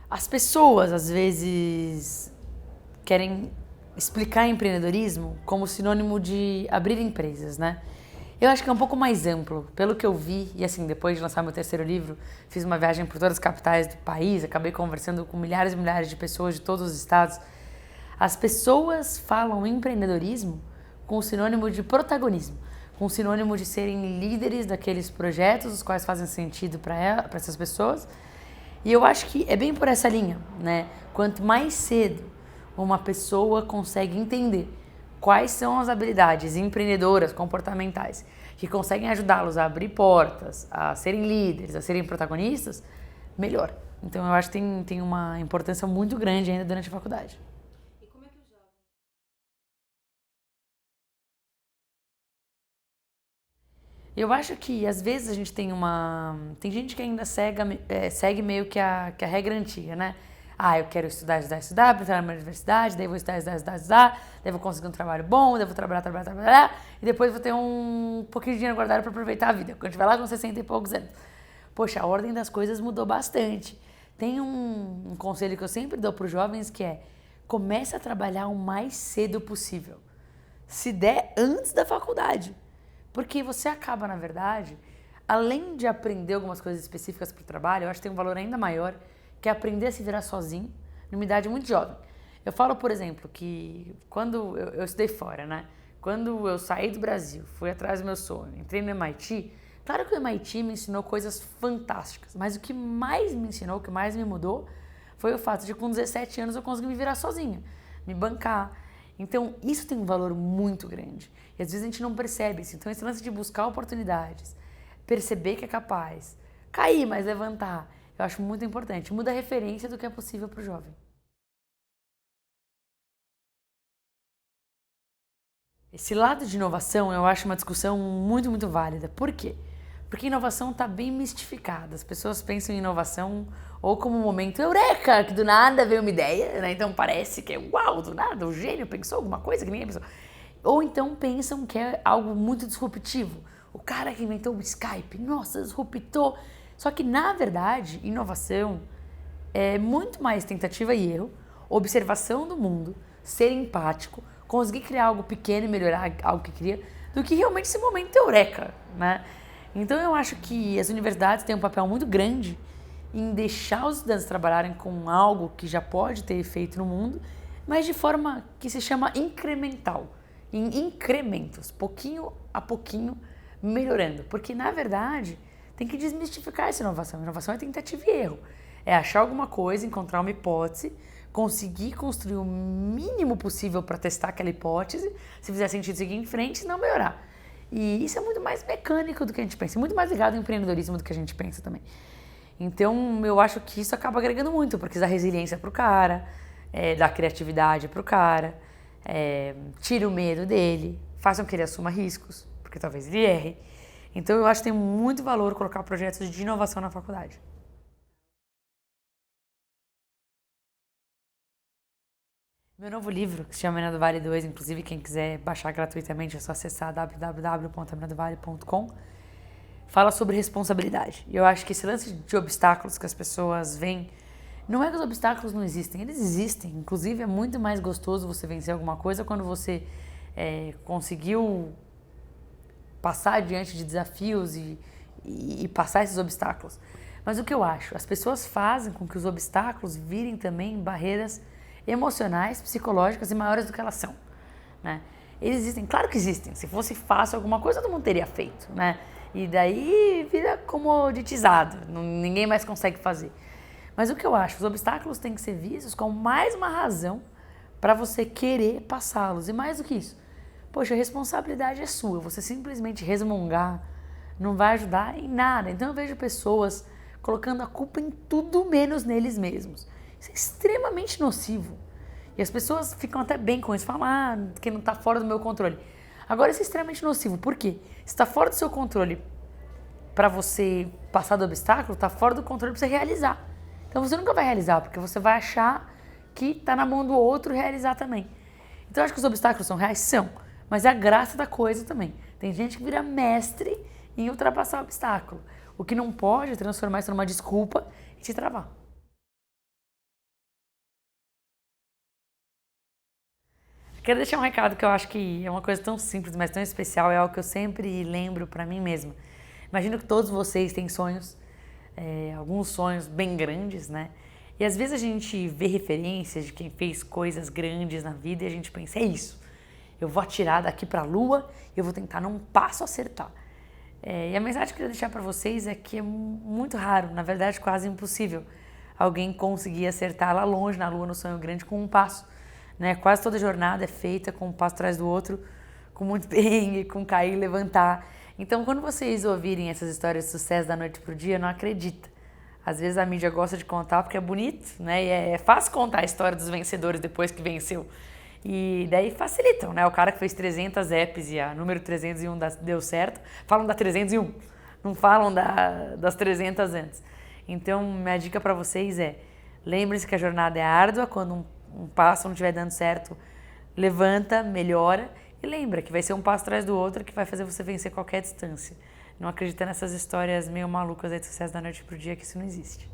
As pessoas, às vezes, querem explicar empreendedorismo como sinônimo de abrir empresas, né? Eu acho que é um pouco mais amplo. Pelo que eu vi, e assim, depois de lançar meu terceiro livro, fiz uma viagem por todas as capitais do país, acabei conversando com milhares e milhares de pessoas de todos os estados. As pessoas falam empreendedorismo com o sinônimo de protagonismo, com o sinônimo de serem líderes daqueles projetos, os quais fazem sentido para essas pessoas. E eu acho que é bem por essa linha, né? Quanto mais cedo uma pessoa consegue entender quais são as habilidades empreendedoras, comportamentais, que conseguem ajudá-los a abrir portas, a serem líderes, a serem protagonistas, melhor. Então eu acho que tem uma importância muito grande ainda durante a faculdade. Eu acho que às vezes a gente tem uma. Tem gente que ainda segue meio que a regra antiga, né? Ah, eu quero estudar, para entrar na universidade, daí vou estudar, daí vou conseguir um trabalho bom, daí vou trabalhar, e depois vou ter um pouquinho de dinheiro guardado para aproveitar a vida. Quando tiver lá com 60 e poucos anos. Poxa, a ordem das coisas mudou bastante. Tem um conselho que eu sempre dou para os jovens que é: comece a trabalhar o mais cedo possível. Se der antes da faculdade. Porque você acaba, na verdade, além de aprender algumas coisas específicas para o trabalho, eu acho que tem um valor ainda maior, que é aprender a se virar sozinho, numa idade muito jovem. Eu falo, por exemplo, que quando eu estudei fora, né? Quando eu saí do Brasil, fui atrás do meu sonho, entrei no MIT, claro que o MIT me ensinou coisas fantásticas, mas o que mais me ensinou, o que mais me mudou, foi o fato de com 17 anos eu consegui me virar sozinha, me bancar. Então, isso tem um valor muito grande. E às vezes a gente não percebe isso. Então, esse lance de buscar oportunidades, perceber que é capaz, cair, mas levantar, eu acho muito importante. Muda a referência do que é possível para o jovem. Esse lado de inovação eu acho uma discussão muito, muito válida. Por quê? Porque inovação está bem mistificada. As pessoas pensam em inovação ou como um momento eureka, que do nada veio uma ideia, né? Então parece que é uau, do nada, o gênio pensou alguma coisa que ninguém pensou. Ou então pensam que é algo muito disruptivo. O cara que inventou o Skype, nossa, disruptou. Só que na verdade, inovação é muito mais tentativa e erro, observação do mundo, ser empático, conseguir criar algo pequeno e melhorar algo que cria, do que realmente esse momento eureka, né? Então eu acho que as universidades têm um papel muito grande em deixar os estudantes trabalharem com algo que já pode ter efeito no mundo, mas de forma que se chama incremental, em incrementos, pouquinho a pouquinho melhorando, porque na verdade tem que desmistificar essa inovação. Inovação é tentativa e erro. É achar alguma coisa, encontrar uma hipótese, conseguir construir o mínimo possível para testar aquela hipótese, se fizer sentido seguir em frente, se não melhorar. E isso é muito mais mecânico do que a gente pensa, muito mais ligado ao empreendedorismo do que a gente pensa também. Então eu acho que isso acaba agregando muito, porque dá resiliência pro cara, dá criatividade pro cara, tira o medo dele, faz com que ele assuma riscos, porque talvez ele erre. Então eu acho que tem muito valor colocar projetos de inovação na faculdade. Meu novo livro, que se chama Mina do Vale 2, inclusive quem quiser baixar gratuitamente é só acessar www.aminadovale.com, fala sobre responsabilidade. E eu acho que esse lance de obstáculos que as pessoas veem, não é que os obstáculos não existem, eles existem. Inclusive é muito mais gostoso você vencer alguma coisa quando você conseguiu passar diante de desafios e passar esses obstáculos. Mas o que eu acho? As pessoas fazem com que os obstáculos virem também barreiras emocionais, psicológicas e maiores do que elas são, né? Eles existem, claro que existem. Se fosse fácil alguma coisa, todo mundo teria feito, né? E daí vira comoditizado, ninguém mais consegue fazer. Mas o que eu acho? Os obstáculos têm que ser vistos como mais uma razão para você querer passá-los. E mais do que isso, poxa, a responsabilidade é sua. Você simplesmente resmungar não vai ajudar em nada. Então eu vejo pessoas colocando a culpa em tudo menos neles mesmos. Isso é extremamente nocivo. E as pessoas ficam até bem com isso, falam, que não está fora do meu controle. Agora isso é extremamente nocivo. Por quê? Se está fora do seu controle para você passar do obstáculo, está fora do controle para você realizar. Então você nunca vai realizar, porque você vai achar que está na mão do outro realizar também. Então eu acho que os obstáculos são reais? São. Mas é a graça da coisa também. Tem gente que vira mestre em ultrapassar o obstáculo. O que não pode é transformar isso numa desculpa e te travar. Quero deixar um recado que eu acho que é uma coisa tão simples, mas tão especial, é algo que eu sempre lembro pra mim mesma. Imagino que todos vocês têm sonhos, alguns sonhos bem grandes, né? E às vezes a gente vê referências de quem fez coisas grandes na vida e a gente pensa, é isso, eu vou atirar daqui pra lua e eu vou tentar num passo acertar. E a mensagem que eu queria deixar pra vocês é que é muito raro, na verdade quase impossível, alguém conseguir acertar lá longe na lua no sonho grande com um passo. Né? Quase toda jornada é feita com um passo atrás do outro, com muito perrengue, com cair e levantar. Então, quando vocês ouvirem essas histórias de sucesso da noite pro dia, não acredita. Às vezes a mídia gosta de contar porque é bonito, né? E é fácil contar a história dos vencedores depois que venceu. E daí facilitam, né? O cara que fez 300 apps e a número 301 deu certo, falam da 301, não falam das 300 antes. Então, minha dica para vocês é, lembre-se que a jornada é árdua, quando um passo não estiver dando certo, levanta, melhora e lembra que vai ser um passo atrás do outro que vai fazer você vencer qualquer distância. Não acredita nessas histórias meio malucas aí de sucesso da noite pro dia, que isso não existe.